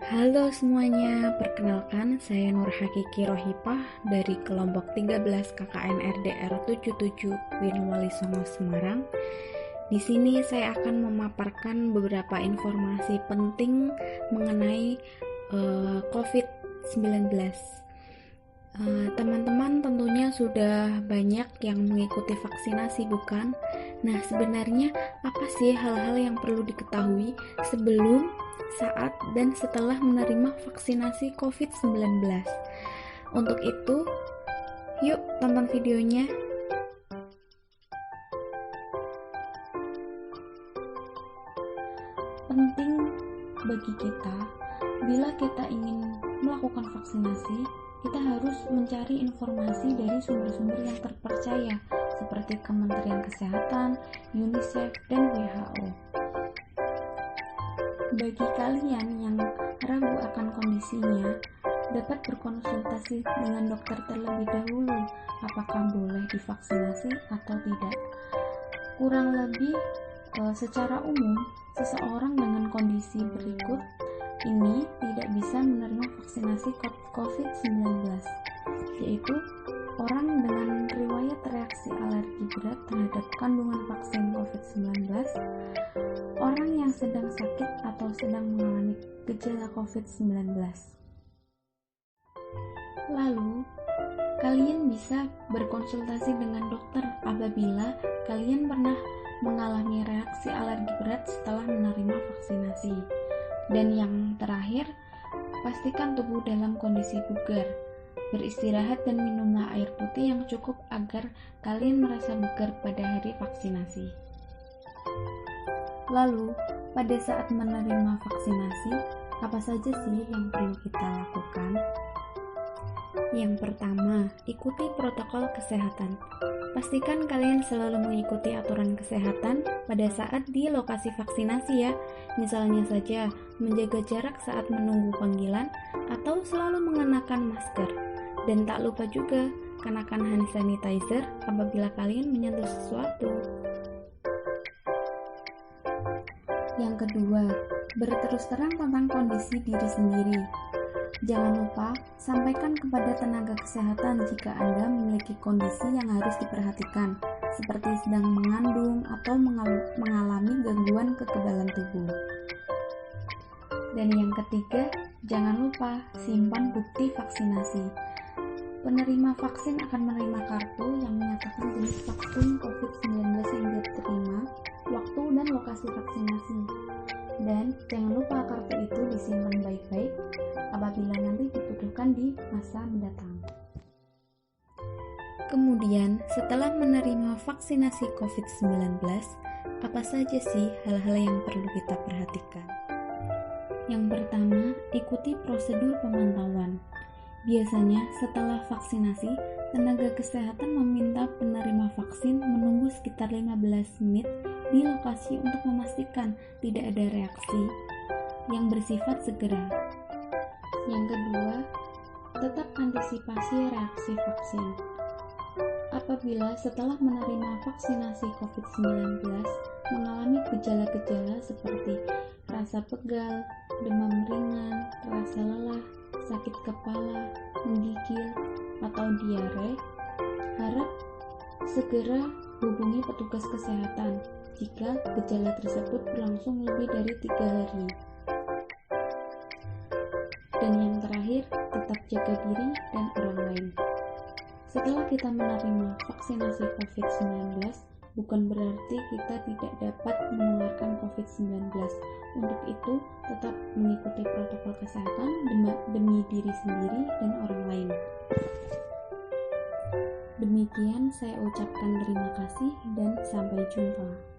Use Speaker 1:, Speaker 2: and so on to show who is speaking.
Speaker 1: Halo semuanya, perkenalkan saya Nur Hakiki Rohipah dari kelompok 13 KKN RDR 77 Winwali Songo Semarang. Di sini saya akan memaparkan beberapa informasi penting mengenai COVID-19. Teman-teman tentunya sudah banyak yang mengikuti vaksinasi, bukan? Nah, sebenarnya apa sih hal-hal yang perlu diketahui sebelum, saat, dan setelah menerima vaksinasi COVID-19? Untuk itu, yuk tonton videonya. Penting bagi kita, bila kita ingin melakukan vaksinasi, kita harus mencari informasi dari sumber-sumber yang terpercaya seperti Kementerian Kesehatan, UNICEF, dan WHO. Bagi kalian yang ragu akan kondisinya, dapat berkonsultasi dengan dokter terlebih dahulu apakah boleh divaksinasi atau tidak. Kurang lebih secara umum, seseorang dengan kondisi berikut ini tidak bisa menerima vaksinasi COVID-19, yaitu orang dengan riwayat reaksi alergi berat terhadap kandungan vaksin COVID-19, orang yang sedang sakit atau sedang mengalami gejala COVID-19. Lalu, kalian bisa berkonsultasi dengan dokter apabila kalian pernah mengalami reaksi alergi berat setelah menerima vaksinasi. Dan yang terakhir, pastikan tubuh dalam kondisi bugar. Beristirahat dan minumlah air putih yang cukup agar kalian merasa bugar pada hari vaksinasi. Lalu, pada saat menerima vaksinasi, apa saja sih yang perlu kita lakukan? Yang pertama, ikuti protokol kesehatan. Pastikan kalian selalu mengikuti aturan kesehatan pada saat di lokasi vaksinasi ya. Misalnya saja, menjaga jarak saat menunggu panggilan atau selalu mengenakan masker. Dan tak lupa juga kenakan hand sanitizer apabila kalian menyentuh sesuatu. Yang kedua, berterus terang tentang kondisi diri sendiri. Jangan lupa sampaikan kepada tenaga kesehatan jika Anda memiliki kondisi yang harus diperhatikan, seperti sedang mengandung atau mengalami gangguan kekebalan tubuh. Dan yang ketiga, jangan lupa simpan bukti vaksinasi. Penerima vaksin akan menerima kartu yang menyatakan jenis vaksin COVID-19 yang diterima, waktu dan lokasi vaksinasi. Dan jangan lupa kartu itu disimpan baik-baik apabila nanti dibutuhkan di masa mendatang. Kemudian, setelah menerima vaksinasi COVID-19, apa saja sih hal-hal yang perlu kita perhatikan? Yang pertama, ikuti prosedur pemantauan. Biasanya setelah vaksinasi, tenaga kesehatan meminta penerima vaksin menunggu sekitar 15 menit di lokasi untuk memastikan tidak ada reaksi yang bersifat segera. Yang kedua, tetap antisipasi reaksi vaksin. Apabila setelah menerima vaksinasi COVID-19 mengalami gejala-gejala seperti rasa pegal, demam ringan, rasa lelah, sakit kepala, menggigil, atau diare, harap segera hubungi petugas kesehatan jika gejala tersebut berlangsung lebih dari 3 hari. Dan yang terakhir, tetap jaga diri dan orang lain. Setelah kita menerima vaksinasi COVID-19, bukan berarti kita tidak dapat menularkan COVID-19. Untuk itu, tetap mengikuti protokol kesehatan demi diri sendiri dan orang lain. Demikian saya ucapkan terima kasih dan sampai jumpa.